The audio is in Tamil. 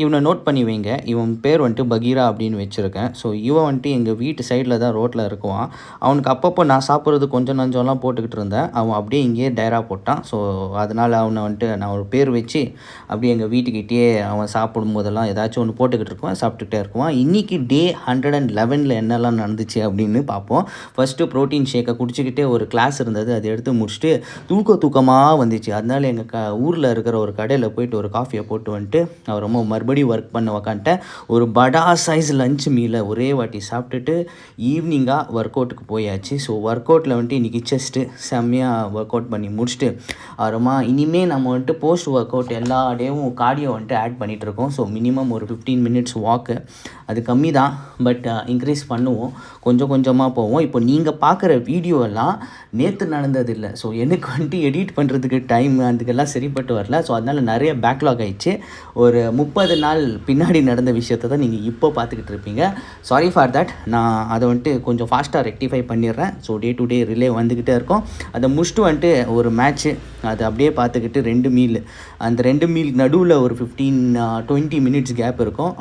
இவனை நோட் பண்ணி வைங்க. இவன் பேர் வந்துட்டு பகீரா அப்படின்னு வச்சுருக்கேன். ஸோ இவன் வந்துட்டு எங்கள் வீட்டு சைடில் தான் ரோட்டில் இருக்குவான். அவனுக்கு அப்பப்போ நான் சாப்பிட்றது கொஞ்சம் நஞ்சம்லாம் போட்டுக்கிட்டு இருந்தேன். அவன் அப்படியே இங்கேயே டயரா போட்டான். ஸோ அதனால் அவனை வந்துட்டு நான் ஒரு பேர் வச்சு அப்படியே எங்கள் வீட்டுக்கிட்டேயே அவன் சாப்பிடும்போதெல்லாம் ஏதாச்சும் ஒன்று போட்டுக்கிட்டு இருக்குவான், சாப்பிட்டுக்கிட்டே இருக்குவான். இன்றைக்கி டே 111 என்னெல்லாம் நடந்துச்சு அப்படின்னு பார்ப்போம். ஃபஸ்ட்டு ப்ரோட்டீன் ஷேக்கை குடிச்சிக்கிட்டே ஒரு கிளாஸ் இருந்தது, அதை எடுத்து முடிச்சுட்டு தூக்கமாக வந்துச்சு. அதனால எங்கள் ஊரில் இருக்கிற ஒரு கடையில் போயிட்டு ஒரு காஃபியை போட்டு வந்துட்டு அவர் ரொம்ப மறுபடியும் ஒர்க் பண்ண உக்காந்துட்டேன். ஒரு படா சைஸ் லஞ்ச் மீலை ஒரே வாட்டி சாப்பிட்டுட்டு ஈவினிங்காக ஒர்க் அவுட்டுக்கு போயாச்சு. ஸோ ஒர்க் அவுட்டில் வந்துட்டு இன்றைக்கி செஸ்ட்டு செம்மையாக ஒர்க் அவுட் பண்ணி முடிச்சுட்டு அப்புறமா இனிமேல் நம்ம வந்துட்டு போஸ்ட் ஒர்க் அவுட் எல்லா டேவும் கார்டியோ வந்துட்டு ஆட் பண்ணிகிட்ருக்கோம். ஸோ மினிமம் ஒரு 15 மினிட்ஸ் வாக்கு, அது கம்மி தான், பட் இன்க்ரீஸ் பண்ணுவோம், கொஞ்சம் கொஞ்சமாக போவோம். இப்போ நீங்கள் பார்க்குற வீடியோலாம் நேற்று நடந்ததில்லை. ஸோ எனக்கு வந்துட்டு எடிட் பண்ணுறதுக்கு டைம் அதுக்கெல்லாம் சரிப்பட்டு வரல. ஸோ அதனால் நிறைய பேக்லாக் ஆகிடுச்சு. ஒரு 30 நாள் பின்னாடி நடந்த விஷயத்தை தான் நீங்கள் இப்போ பார்த்துக்கிட்டு இருப்பீங்க. Sorry for that. நான் அதை வந்துட்டு கொஞ்சம் ஃபாஸ்ட்டாக ரெக்டிஃபை பண்ணிடுறேன். So day to day relay வந்துக்கிட்டே இருக்கும். அதை முடிச்சுட்டு வந்துட்டு ஒரு மேட்ச்சு அதை அப்படியே பார்த்துக்கிட்டு 2 மீல், அந்த 2 மீல் நடுவில் ஒரு 15-20 மினிட்ஸ் கேப் இருக்கும்.